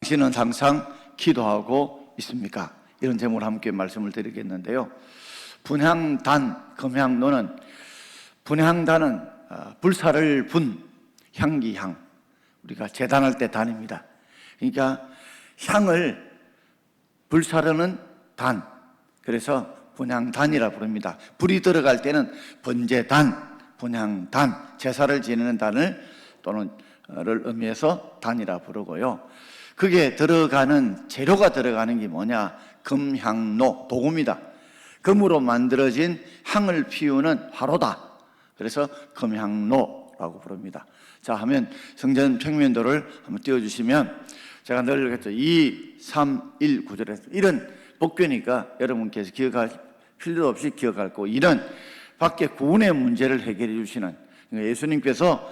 당신은 항상 기도하고 있습니까? 이런 제목으로 함께 말씀을 드리겠는데요. 분향단, 금향로는, 분향단은 불사를 분, 향기향, 우리가 제단할 때 단입니다. 그러니까 향을 불사르는 단, 그래서 분향단이라 부릅니다. 불이 들어갈 때는 번제단, 분향단, 제사를 지내는 단을 또는 를 의미해서 단이라 부르고요. 그게 들어가는, 재료가 들어가는 게 뭐냐? 금향로, 도구입니다. 금으로 만들어진 향을 피우는 화로다. 그래서 금향로라고 부릅니다. 자, 하면 성전 평면도를 한번 띄워주시면, 제가 늘 그랬죠. 2, 3, 1 구절에서, 이런 복교니까 여러분께서 기억할 필요 없이 기억할 거고, 이런 밖에 구원의 문제를 해결해 주시는, 예수님께서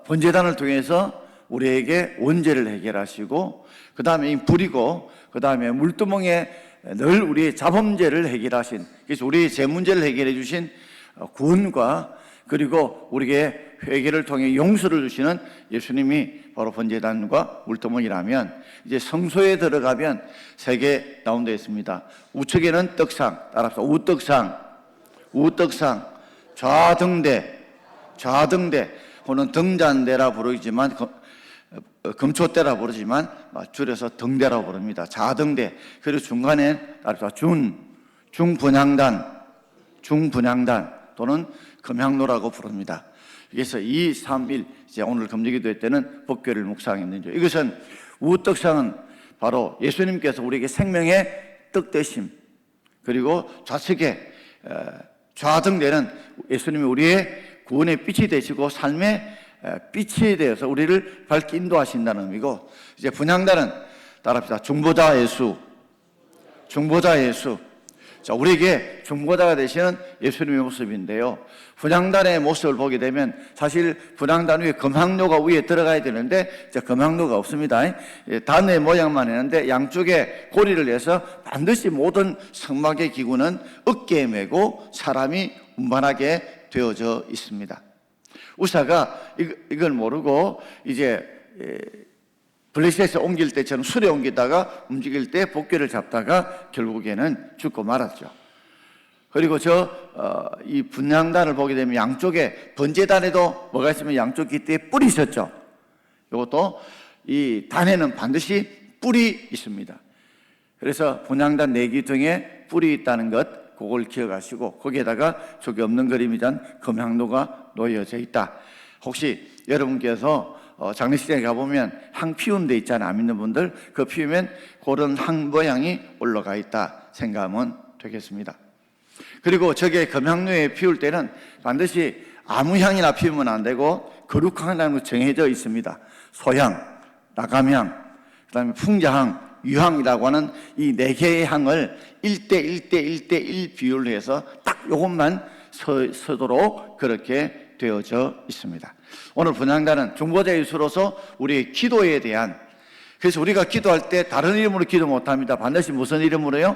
번제단을 통해서 우리에게 원죄를 해결하시고, 그 다음에 이 불이고, 그 다음에 물두멍에 늘 우리의 자범죄를 해결하신, 그래서 우리의 제 문제를 해결해 주신 구원과, 그리고 우리에게 회개를 통해 용서를 주시는 예수님이 바로 번제단과 물두멍이라면, 이제 성소에 들어가면 세 개 나온다 했습니다. 우측에는 떡상, 따라서 우떡상, 우떡상, 좌등대, 좌등대, 혹은 등잔대라 부르지만, 금초대라 부르지만 줄여서 등대라고 부릅니다. 좌등대. 그리고 중간에 중분향단, 중분향단 또는 금향로라고 부릅니다. 그래서 2, 3, 1, 이제 오늘 금요기도회 때는 법궤를 묵상했는죠. 이것은 우떡상은 바로 예수님께서 우리에게 생명의 떡 되심, 그리고 좌측에 좌등대는 예수님이 우리의 구원의 빛이 되시고 삶의 빛이 되어서 우리를 밝게 인도하신다는 의미고, 이제 분향단은 따라합시다. 중보자 예수, 중보자 예수. 자, 우리에게 중보자가 되시는 예수님의 모습인데요. 분향단의 모습을 보게 되면 사실 분향단 위에 금향로가 위에 들어가야 되는데 금향로가 없습니다. 단의 모양만 했는데 양쪽에 고리를 내서 반드시 모든 성막의 기구는 어깨에 메고 사람이 운반하게 되어져 있습니다. 우사가 이걸 모르고 이제 블레셋에 옮길 때처럼 술에 옮기다가 움직일 때 복궤를 잡다가 결국에는 죽고 말았죠. 그리고 이 분향단을 보게 되면 양쪽에 번제단에도 뭐가 있으면 양쪽 깃대에 뿔이 있었죠. 이것도 이 단에는 반드시 뿔이 있습니다. 그래서 분향단 네 기둥에 뿔이 있다는 것, 그걸 기억하시고, 거기에다가 저기 없는 그림이란 금향로가 놓여져 있다. 혹시 여러분께서 장례식장에 가보면 향 피운 데 있잖아요. 안 믿는 분들, 그 피우면 그런 향 모양이 올라가 있다 생각하면 되겠습니다. 그리고 저게 금향로에 피울 때는 반드시 아무 향이나 피우면 안 되고 거룩향이라는 거 정해져 있습니다. 소향, 나감향, 그 다음에 풍자향, 유향이라고 하는 이 네 개의 향을 1대1대1대1 비율로 해서 딱 요것만 서도록 그렇게 되어져 있습니다. 오늘 분향단은 중보자 예수로서 우리의 기도에 대한, 그래서 우리가 기도할 때 다른 이름으로 기도 못합니다. 반드시 무슨 이름으로요?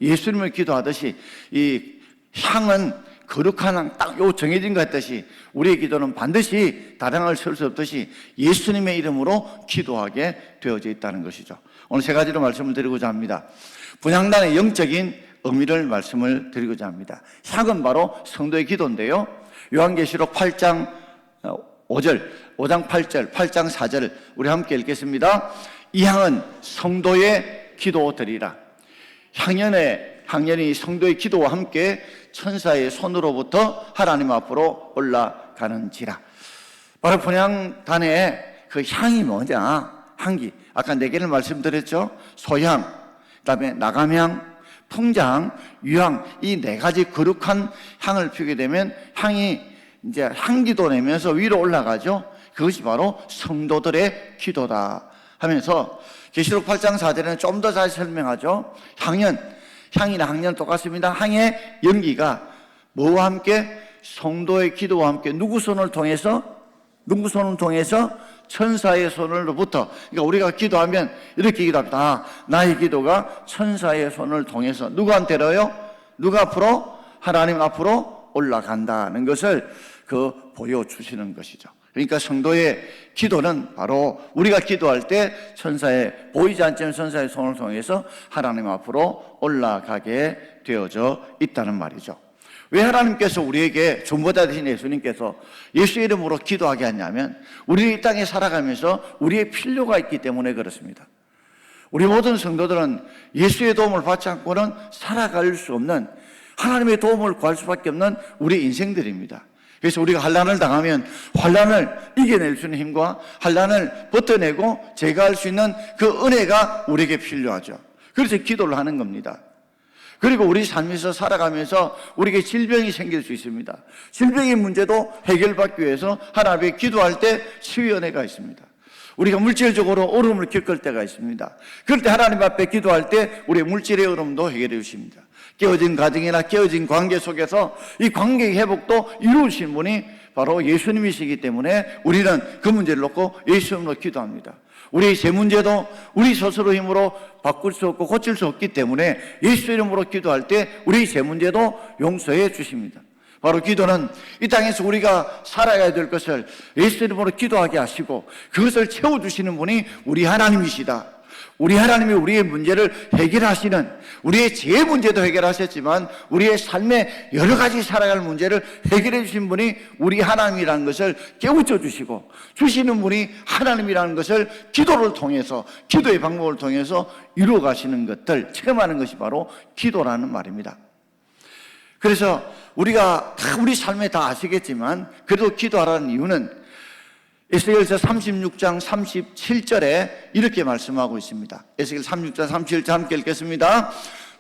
예수님을 기도하듯이 이 향은 거룩한 향, 딱 요 정해진 것 같듯이 우리의 기도는 반드시 다른 향을 쓸 수 없듯이 예수님의 이름으로 기도하게 되어져 있다는 것이죠. 오늘 세 가지로 말씀을 드리고자 합니다. 분향단의 영적인 의미를 말씀을 드리고자 합니다. 향은 바로 성도의 기도인데요. 요한계시록 8장 5절, 5장 8절, 8장 4절 우리 함께 읽겠습니다. 이 향은 성도의 기도들이라. 향연이 성도의 기도와 함께 천사의 손으로부터 하나님 앞으로 올라가는지라. 바로 분향단의 그 향이 뭐냐? 향기. 아까 네 개를 말씀드렸죠. 소향, 그다음에 나감향, 풍자향, 유향, 이 네 가지 거룩한 향을 피우게 되면 향이 이제 향기도 내면서 위로 올라가죠. 그것이 바로 성도들의 기도다 하면서 계시록 8장 4절에는 좀 더 잘 설명하죠. 향이나 향연 똑같습니다. 향의 연기가 뭐와 함께? 성도의 기도와 함께 누구 손을 통해서? 천사의 손으로부터. 그러니까 우리가 기도하면 이렇게 기도합니다. 나의 기도가 천사의 손을 통해서 누구한테로요? 누가 앞으로? 하나님 앞으로 올라간다는 것을 보여주시는 것이죠. 그러니까 성도의 기도는 바로 우리가 기도할 때 천사의, 보이지 않지만 천사의 손을 통해서 하나님 앞으로 올라가게 되어져 있다는 말이죠. 왜 하나님께서 우리에게 중보자 되신 예수님께서 예수 이름으로 기도하게 하냐면, 우리 이 땅에 살아가면서 우리의 필요가 있기 때문에 그렇습니다. 우리 모든 성도들은 예수의 도움을 받지 않고는 살아갈 수 없는, 하나님의 도움을 구할 수밖에 없는 우리 인생들입니다. 그래서 우리가 환난을 당하면 환난을 이겨낼 수 있는 힘과 환난을 버텨내고 제거할 수 있는 그 은혜가 우리에게 필요하죠. 그래서 기도를 하는 겁니다. 그리고 우리 삶에서 살아가면서 우리에게 질병이 생길 수 있습니다. 질병의 문제도 해결받기 위해서 하나님 앞에 기도할 때 치유연회가 있습니다. 우리가 물질적으로 어려움을 겪을 때가 있습니다. 그럴 때 하나님 앞에 기도할 때 우리의 물질의 어려움도 해결해 주십니다. 깨어진 가정이나 깨어진 관계 속에서 이 관계의 회복도 이루신 분이 바로 예수님이시기 때문에 우리는 그 문제를 놓고 예수님으로 기도합니다. 우리의 제 문제도 우리 스스로 힘으로 바꿀 수 없고 고칠 수 없기 때문에 예수 이름으로 기도할 때 우리의 제 문제도 용서해 주십니다. 바로 기도는 이 땅에서 우리가 살아야 될 것을 예수 이름으로 기도하게 하시고 그것을 채워주시는 분이 우리 하나님이시다. 우리 하나님이 우리의 문제를 해결하시는, 우리의 죄 문제도 해결하셨지만 우리의 삶의 여러 가지 살아갈 문제를 해결해 주신 분이 우리 하나님이라는 것을 깨우쳐 주시고, 주시는 분이 하나님이라는 것을 기도를 통해서, 기도의 방법을 통해서 이루어 가시는 것들, 체험하는 것이 바로 기도라는 말입니다. 그래서 우리가 다 우리 삶에 다 아시겠지만 그래도 기도하라는 이유는 에스겔서 36장 37절에 이렇게 말씀하고 있습니다. 에스겔 36장 37절 함께 읽겠습니다.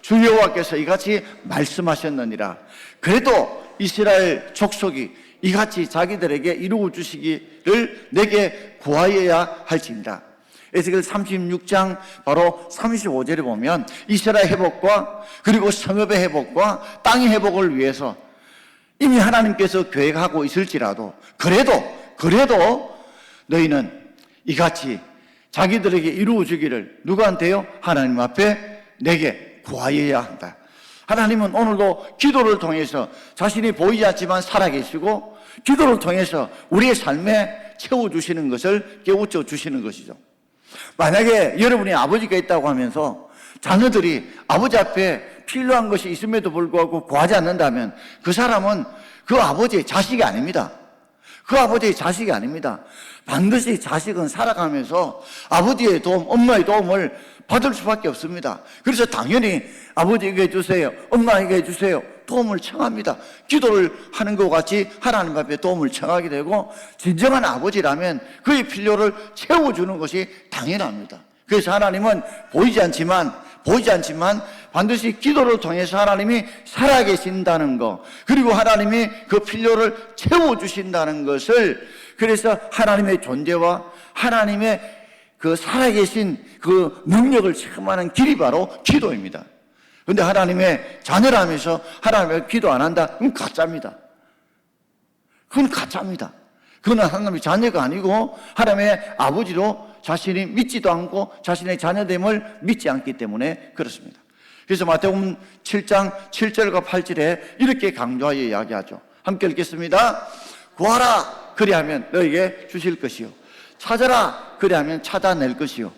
주 여호와께서 이같이 말씀하셨느니라. 그래도 이스라엘 족속이 이같이 자기들에게 이루어 주시기를 내게 구하여야 할지니라. 에스겔 36장 바로 35절에 보면 이스라엘 회복과 그리고 성읍의 회복과 땅의 회복을 위해서 이미 하나님께서 계획하고 있을지라도 그래도 너희는 이같이 자기들에게 이루어주기를 누구한테요? 하나님 앞에 내게 구하여야 한다. 하나님은 오늘도 기도를 통해서 자신이 보이지 않지만 살아계시고 기도를 통해서 우리의 삶에 채워주시는 것을 깨우쳐 주시는 것이죠. 만약에 여러분이 아버지가 있다고 하면서 자녀들이 아버지 앞에 필요한 것이 있음에도 불구하고 구하지 않는다면 그 사람은 그 아버지의 자식이 아닙니다. 그 아버지의 자식이 아닙니다. 반드시 자식은 살아가면서 아버지의 도움, 엄마의 도움을 받을 수밖에 없습니다. 그래서 당연히 아버지에게 해주세요, 엄마에게 해주세요 도움을 청합니다. 기도를 하는 것 같이 하나님 앞에 도움을 청하게 되고, 진정한 아버지라면 그의 필요를 채워주는 것이 당연합니다. 그래서 하나님은 보이지 않지만 반드시 기도를 통해서 하나님이 살아계신다는 것, 그리고 하나님이 그 필요를 채워주신다는 것을, 그래서 하나님의 존재와 하나님의 그 살아계신 그 능력을 체험하는 길이 바로 기도입니다. 그런데 하나님의 자녀라면서 하나님의 기도 안 한다? 그건 가짜입니다. 그건 가짜입니다. 그건 하나님의 자녀가 아니고 하나님의 아버지로 자신이 믿지도 않고 자신의 자녀됨을 믿지 않기 때문에 그렇습니다. 그래서 마태복음 7장 7절과 8절에 이렇게 강조하여 이야기하죠. 함께 읽겠습니다. 구하라 그리하면 너에게 주실 것이요, 찾아라 그리하면 찾아낼 것이요,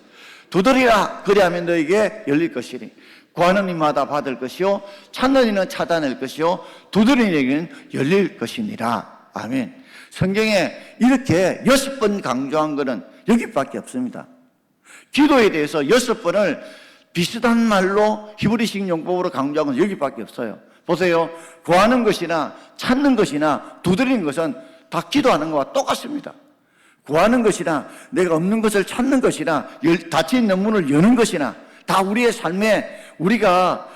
두드리라 그리하면 너에게 열릴 것이니 구하는 이마다 받을 것이요, 찾는 이는 찾아낼 것이요, 두드리는 이에게는 열릴 것이니라. 아멘. 성경에 이렇게 6번 강조한 것은 여기밖에 없습니다. 기도에 대해서 6번을 비슷한 말로 히브리식 용법으로 강조한 건 여기밖에 없어요. 보세요. 구하는 것이나 찾는 것이나 두드리는 것은 다 기도하는 것과 똑같습니다. 구하는 것이나 내가 없는 것을 찾는 것이나 닫혀 있는 문을 여는 것이나 다 우리의 삶에 우리가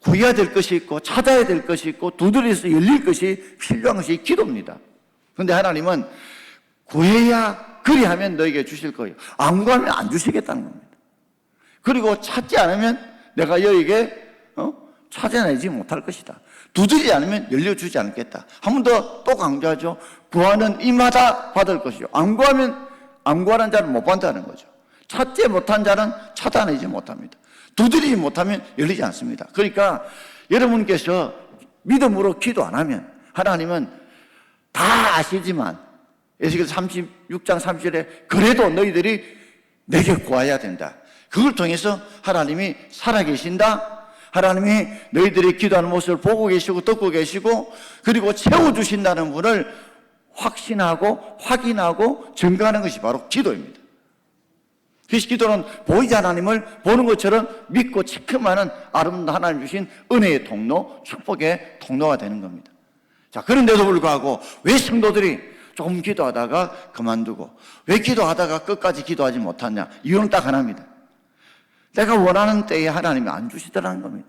구해야 될 것이 있고 찾아야 될 것이 있고 두드려서 열릴 것이 필요한 것이 기도입니다. 그런데 하나님은 구해야 그리하면 너에게 주실 거예요. 안 구하면 안 주시겠다는 겁니다. 그리고 찾지 않으면 내가 너에게 찾아내지 못할 것이다. 두드리지 않으면 열려주지 않겠다. 한 번 더 또 강조하죠. 구하는 이마다 받을 것이요, 안 구하는 자는 못 받는다는 거죠. 찾지 못한 자는 찾아내지 못합니다. 두드리지 못하면 열리지 않습니다. 그러니까 여러분께서 믿음으로 기도 안 하면 하나님은 다 아시지만 에스겔 36장 30절에 그래도 너희들이 내게 구해야 된다. 그걸 통해서 하나님이 살아계신다. 하나님이 너희들이 기도하는 모습을 보고 계시고 듣고 계시고 그리고 채워주신다는 분을 확신하고 확인하고 증거하는 것이 바로 기도입니다. 그래서 기도는 보이지 않는 하나님을 보는 것처럼 믿고 체크하는 아름다운 하나님 주신 은혜의 통로, 축복의 통로가 되는 겁니다. 자, 그런데도 불구하고 왜 성도들이 조금 기도하다가 그만두고 왜 기도하다가 끝까지 기도하지 못하냐? 이유는 딱 하나입니다. 내가 원하는 때에 하나님이 안 주시더라는 겁니다.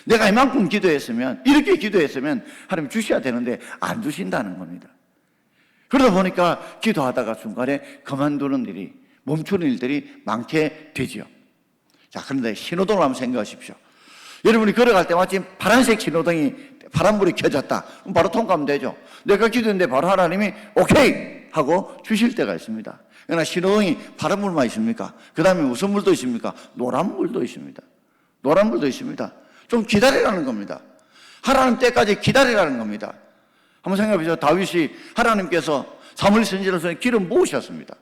내가 이만큼 기도했으면, 이렇게 기도했으면 하나님 주셔야 되는데 안 주신다는 겁니다. 그러다 보니까 기도하다가 중간에 그만두는 일이, 멈추는 일들이 많게 되지요. 자, 그런데 신호등을 한번 생각하십시오. 여러분이 걸어갈 때 마침 파란색 신호등이, 파란불이 켜졌다. 그럼 바로 통과하면 되죠. 내가 기도했는데 바로 하나님이 오케이! 하고 주실 때가 있습니다. 그러나 신호등이 파란불만 있습니까? 그 다음에 무슨 불도 있습니까? 노란불도 있습니다. 노란불도 있습니다. 좀 기다리라는 겁니다. 하나님 때까지 기다리라는 겁니다. 한번 생각해 보세요. 다윗이 하나님께서 사무엘 선지자로서 기름 부으셨습니다.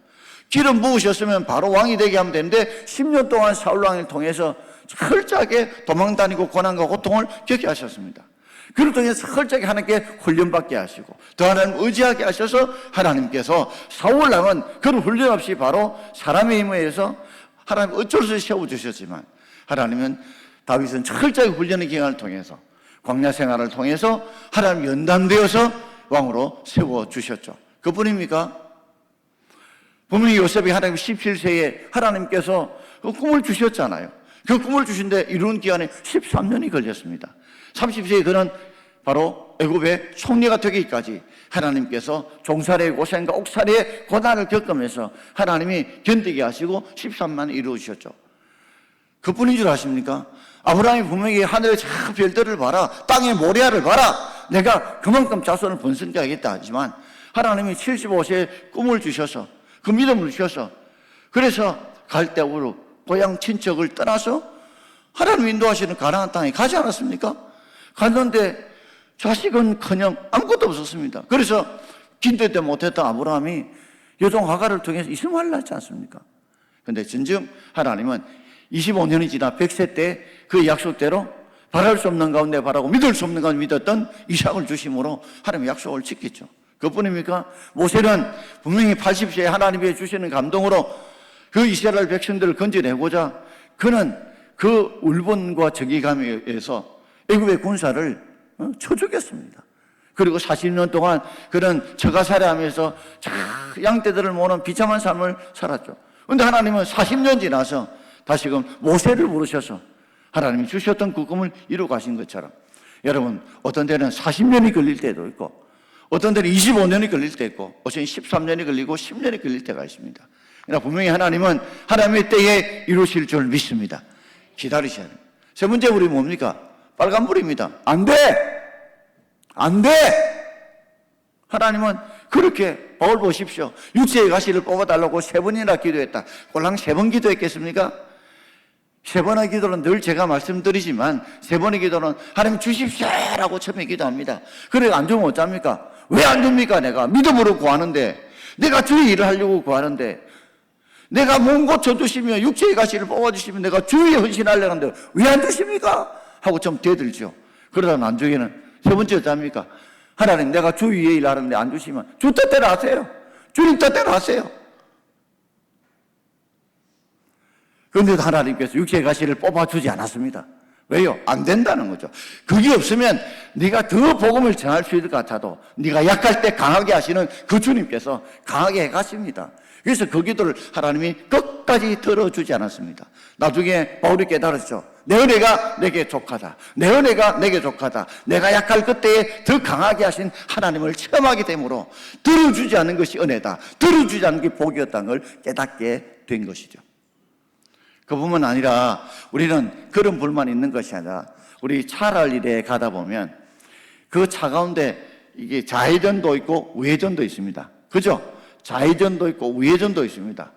기름 부으셨으면 바로 왕이 되게 하면 되는데 10년 동안 사울 왕을 통해서 철저하게 도망다니고 고난과 고통을 겪게 하셨습니다. 그를 통해서 철저하게 하나님께 훈련받게 하시고 더 하나님 의지하게 하셔서 하나님께서 사울 왕은 그런 훈련 없이 바로 사람의 힘에 의해서 하나님 어쩔 수 없이 세워주셨지만 하나님은 다윗은 철저하게 훈련의 기간을 통해서 광야 생활을 통해서 하나님 연단되어서 왕으로 세워주셨죠. 그뿐입니까? 분명히 요셉이 하나님 17세에 하나님께서 그 꿈을 주셨잖아요. 그 꿈을 주신데 이루는 기간에 13년이 걸렸습니다. 30세에 그는 바로 애굽의 총리가 되기까지 하나님께서 종살이의 고생과 옥살이의 고난을 겪으면서 하나님이 견디게 하시고 13만을 이루어주셨죠. 그뿐인 줄 아십니까? 아브라함이 분명히 하늘의 저 별들을 봐라, 땅의 모래알을 봐라, 내가 그만큼 자손을 번성케 하겠다 하지만 하나님이 75세에 꿈을 주셔서 그 믿음을 주셔서 그래서 갈대우로 고향 친척을 떠나서 하나님 인도하시는 가나안 땅에 가지 않았습니까? 갔는데 자식은커녕 아무것도 없었습니다. 그래서 기도도 못했던 아브라함이 여종 하갈을 통해서 이스마엘을 낳지 않습니까? 그런데 진정 하나님은 25년이 지나 100세 때 그 약속대로 바랄 수 없는 가운데 바라고 믿을 수 없는 가운데 믿었던 이삭을 주심으로 하나님의 약속을 지켰죠. 그뿐입니까? 모세는 분명히 80세에 하나님이 주시는 감동으로 그 이스라엘 백성들을 건져내고자 그는 그 울분과 적이감에 의해서 애굽의 군사를 쳐 죽였습니다. 그리고 40년 동안 그는 처가살이하면서 양떼들을 모는 비참한 삶을 살았죠. 그런데 하나님은 40년 지나서 다시금 모세를 부르셔서 하나님이 주셨던 그 꿈을 이루어 가신 것처럼 여러분 어떤 때는 40년이 걸릴 때도 있고 어떤 때는 25년이 걸릴 때 있고 어떤 13년이 걸리고 10년이 걸릴 때가 있습니다. 그러나 분명히 하나님은 하나님의 때에 이루실 줄 믿습니다. 기다리셔야 돼요. 세 번째 불이 뭡니까? 빨간불입니다. 안 돼! 안 돼! 하나님은 그렇게 바울 보십시오. 육체의 가시를 뽑아달라고 3번이나 기도했다. 꼴랑 3번 기도했겠습니까? 3번의 기도는 늘 제가 말씀드리지만 3번의 기도는 하나님 주십시오라고 처음에 기도합니다. 그래 안 주면 어쩝니까? 왜 안 줍니까? 내가 믿음으로 구하는데 내가 주의 일을 하려고 구하는데 내가 몸 고쳐주시면 육체의 가시를 뽑아주시면 내가 주의에 헌신하려는데 왜 안 주십니까? 하고 좀 대들죠. 그러다 나중에는 세 번째 어쩝니까? 하나님 내가 주의의 일을 하는데 안 주시면 주 뜻대로 하세요. 주님 뜻대로 하세요. 그런데도 하나님께서 육체의 가시를 뽑아주지 않았습니다. 왜요? 안 된다는 거죠. 그게 없으면 네가 더 복음을 전할 수 있을 것 같아도 네가 약할 때 강하게 하시는 그 주님께서 강하게 해가십니다. 그래서 그 기도를 하나님이 끝까지 들어주지 않았습니다. 나중에 바울이 깨달았죠. 내 은혜가 내게 족하다. 내 은혜가 내게 족하다. 내가 약할 그때에 더 강하게 하신 하나님을 체험하게 되므로 들어주지 않는 것이 은혜다. 들어주지 않는 게 복이었다는 걸 깨닫게 된 것이죠. 그뿐만 아니라 우리는 그런 불만 있는 것이 아니라 우리 차랄 일에 가다 보면 그 차 가운데 이게 좌회전도 있고 우회전도 있습니다. 그죠? 좌회전도 있고 우회전도 있습니다.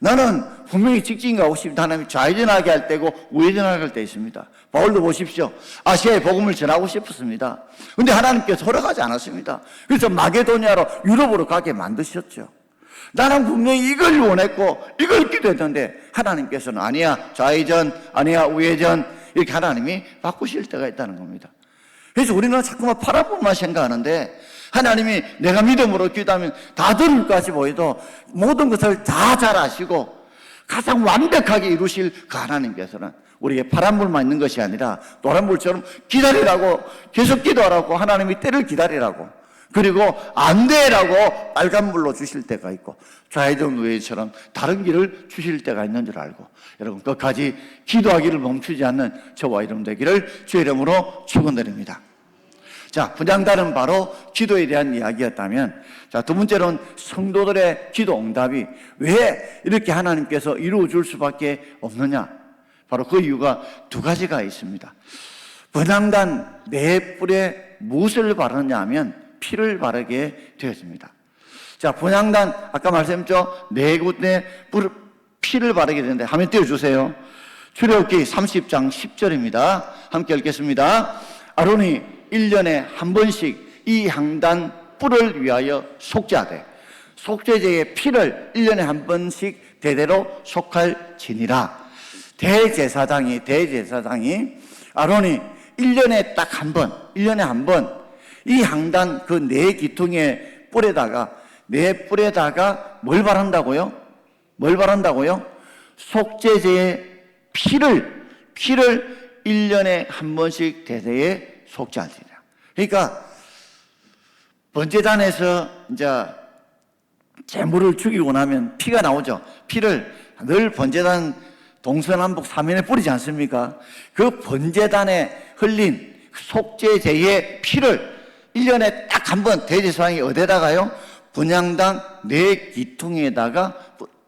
나는 분명히 직진 가고 싶다. 하나님이 좌회전하게 할 때고 우회전하게 할 때 있습니다. 바울도 보십시오. 아시아에 복음을 전하고 싶었습니다. 근데 하나님께서 허락하지 않았습니다. 그래서 마게도니아로 유럽으로 가게 만드셨죠. 나는 분명히 이걸 원했고 이걸 기도했는데 하나님께서는 아니야 좌회전, 아니야 우회전, 이렇게 하나님이 바꾸실 때가 있다는 겁니다. 그래서 우리는 자꾸만 파란 부분만 생각하는데 하나님이 내가 믿음으로 기도하면 다 들을 것같이 보여도 모든 것을 다 잘 아시고 가장 완벽하게 이루실 그 하나님께서는 우리에게 파란불만 있는 것이 아니라 노란불처럼 기다리라고, 계속 기도하라고, 하나님이 때를 기다리라고, 그리고 안 돼라고 빨간불로 주실 때가 있고 좌회전 우회전처럼 다른 길을 주실 때가 있는 줄 알고 여러분 끝까지 기도하기를 멈추지 않는 저와 여러분 되기를 주의 이름으로 축원드립니다. 자, 분향단은 바로 기도에 대한 이야기였다면, 자, 두 번째로는 성도들의 기도 응답이 왜 이렇게 하나님께서 이루어 줄 수밖에 없느냐? 바로 그 이유가 두 가지가 있습니다. 분향단 네 뿔에 무엇을 바르느냐 하면 피를 바르게 되었습니다. 자, 분향단 아까 말씀드렸죠? 네 군데 피를 바르게 되는데 화면 띄워주세요. 출애굽기 30장 10절입니다. 함께 읽겠습니다. 아론이 1년에 한 번씩 이 향단 뿔을 위하여 속죄하되 속죄제의 피를 1년에 한 번씩 대대로 속할지니라. 대제사장이 아론이 1년에 딱 한 번, 1년에 한 번 이 향단 그 네 기퉁의 뿔에다가 뭘 바른다고요? 뭘 바른다고요? 속죄제의 피를 1년에 한 번씩 대대에 속죄하시라. 그러니까 번제단에서 이제 제물을 죽이고 나면 피가 나오죠. 피를 늘 번제단 동서남북 사면에 뿌리지 않습니까? 그 번제단에 흘린 속죄제의 피를 1년에 딱 한 번 대제사장이 어디다가요? 분향단 네 기퉁에다가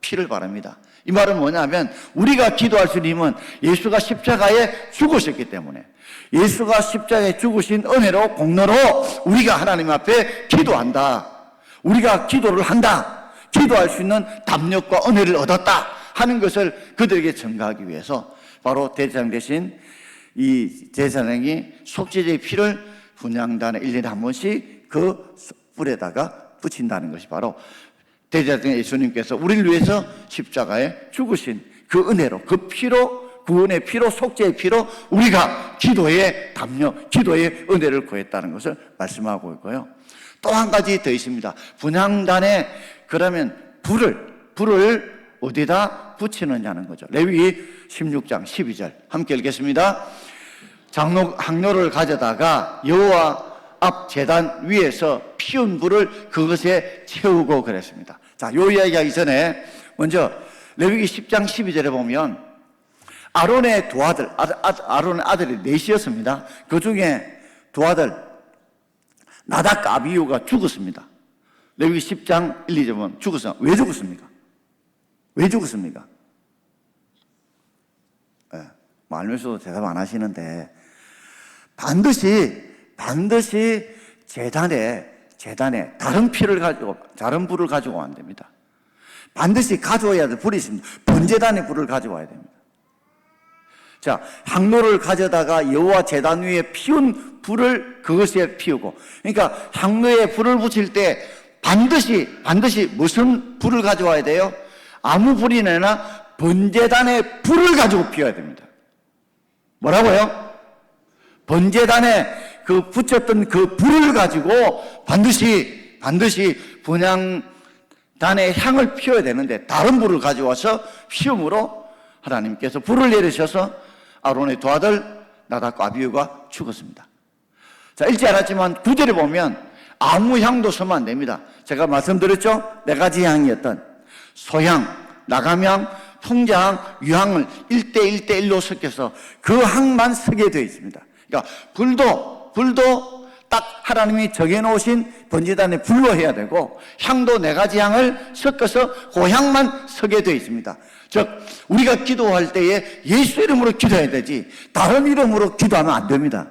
피를 바릅니다. 이 말은 뭐냐면 우리가 기도할 수 있는 힘은 예수가 십자가에 죽으셨기 때문에 예수가 십자가에 죽으신 은혜로 공로로 우리가 하나님 앞에 기도한다. 우리가 기도를 한다. 기도할 수 있는 담력과 은혜를 얻었다 하는 것을 그들에게 전가하기 위해서 바로 대제사장 대신 이 제사장이 속죄제의 피를 분향단에 1년에 한 번씩 그 뿔에다가 붙인다는 것이 바로 대제사장 예수님께서 우리를 위해서 십자가에 죽으신 그 은혜로, 그 피로, 구원의 피로, 속죄의 피로 우리가 기도의 담력, 기도의 은혜를 구했다는 것을 말씀하고 있고요. 또 한 가지 더 있습니다. 분향단에 그러면 불을 어디다 붙이느냐는 거죠. 레위기 16장 12절 함께 읽겠습니다. 향로를 가져다가 여호와 앞 제단 위에서 피운 불을 그것에 채우고 그랬습니다. 자, 요 이야기하기 전에 먼저 레위기 10장 12절에 보면 아론의 두 아들, 아론의 아들이 넷이었습니다. 그 중에 두 아들 나답과 아비후가 죽었습니다. 레위기 10장 1, 2절 보면 죽었습니다. 왜 죽었습니까? 왜 죽었습니까? 네, 말면서도 대답 안 하시는데 반드시 제단에 다른 피를 가지고, 다른 불을 가지고 와야 됩니다. 반드시 가져와야 될 불이 있습니다. 번제단의 불을 가져와야 됩니다. 자, 향로를 가져다가 여호와 제단 위에 피운 불을 그것에 피우고, 그러니까 향로에 불을 붙일 때 반드시 무슨 불을 가져와야 돼요? 아무 불이나 아니라 번제단의 불을 가지고 피워야 됩니다. 뭐라고요? 번제단에 그 붙였던 그 불을 가지고 반드시 분향단의 향을 피워야 되는데 다른 불을 가져와서 피움으로 하나님께서 불을 내리셔서 아론의 두 아들 나답과 아비후가 죽었습니다. 자, 읽지 않았지만 9절에 보면 아무 향도 쓰면 안 됩니다. 제가 말씀드렸죠? 네 가지 향이었던 소향, 나감향, 풍자향, 유향을 1대1로 섞여서 그 향만 쓰게 되어 있습니다. 그러니까 불도 딱 하나님이 정해놓으신 번제단의 불로 해야 되고 향도 네 가지 향을 섞어서 그 향만 서게 되어 있습니다. 즉 우리가 기도할 때에 예수 이름으로 기도해야 되지 다른 이름으로 기도하면 안 됩니다.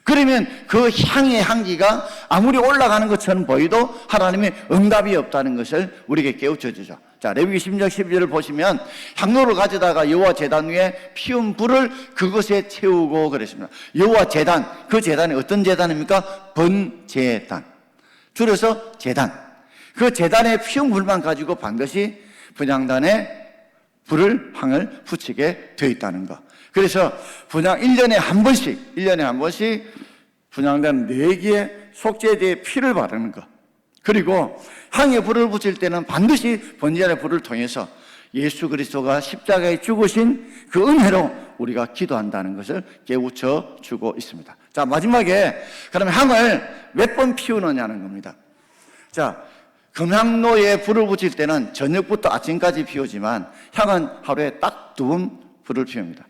그러면 그 향의 향기가 아무리 올라가는 것처럼 보여도 하나님의 응답이 없다는 것을 우리에게 깨우쳐 주죠. 자, 레위기 10장 12절을 보시면 향로를 가져다가 여호와 제단 위에 피운 불을 그것에 채우고 그랬습니다. 여호와 제단, 그 제단이 어떤 제단입니까? 번제단. 줄여서 제단. 그 제단에 피운 불만 가지고 반드시 분향단에 불을 향을 붙이게 되어 있다는 것. 그래서 분향 1년에 한 번씩 분향단 4개의 속죄제의 피를 바르는 것. 그리고 향에 불을 붙일 때는 반드시 번제단의 불을 통해서 예수 그리스도가 십자가에 죽으신 그 은혜로 우리가 기도한다는 것을 깨우쳐 주고 있습니다. 자, 마지막에 그러면 향을 몇 번 피우느냐는 겁니다. 자, 금향로에 불을 붙일 때는 저녁부터 아침까지 피우지만 향은 하루에 딱 2번 불을 피웁니다.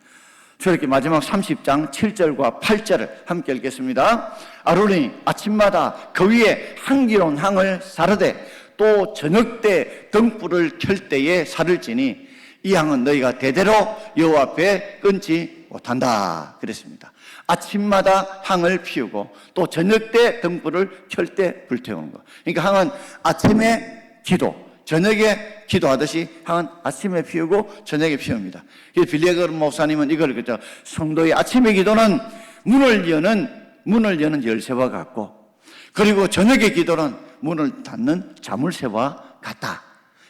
저렇게 마지막 30장 7절과 8절을 함께 읽겠습니다. 아론이 아침마다 그 위에 향기로운 향을 사르되 또 저녁 때 등불을 켤 때에 사를지니 이 향은 너희가 대대로 여호와 앞에 끊지 못한다 그랬습니다. 아침마다 향을 피우고 또 저녁 때 등불을 켤 때 불태우는 것. 그러니까 향은 아침에 기도, 저녁에 기도하듯이 향은 아침에 피우고 저녁에 피웁니다. 그래서 빌리에거 목사님은 이걸 그죠. 성도의 아침의 기도는 문을 여는 열쇠와 같고, 그리고 저녁의 기도는 문을 닫는 자물쇠와 같다.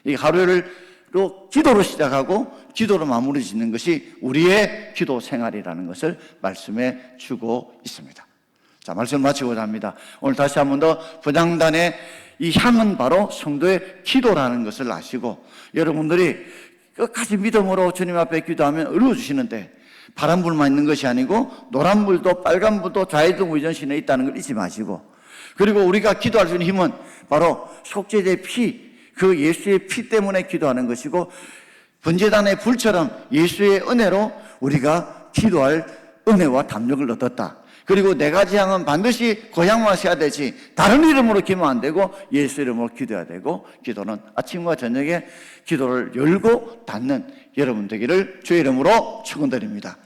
이 하루를 기도로 시작하고 기도로 마무리 짓는 것이 우리의 기도 생활이라는 것을 말씀해 주고 있습니다. 자, 말씀을 마치고자 합니다. 오늘 다시 한 번 더 분향단의 이 향은 바로 성도의 기도라는 것을 아시고, 여러분들이 끝까지 믿음으로 주님 앞에 기도하면 이루어주시는데 파란불만 있는 것이 아니고 노란불도 빨간불도 좌회전 우회전신에 있다는 걸 잊지 마시고, 그리고 우리가 기도할 수 있는 힘은 바로 속죄제의 피, 그 예수의 피 때문에 기도하는 것이고, 번제단의 불처럼 예수의 은혜로 우리가 기도할 은혜와 담력을 얻었다. 그리고 4가지 향은 반드시 그 향만 써야 되지 다른 이름으로 기도하면 안 되고 예수 이름으로 기도해야 되고, 기도는 아침과 저녁에 기도를 열고 닫는 여러분 되기를 주의 이름으로 축원드립니다.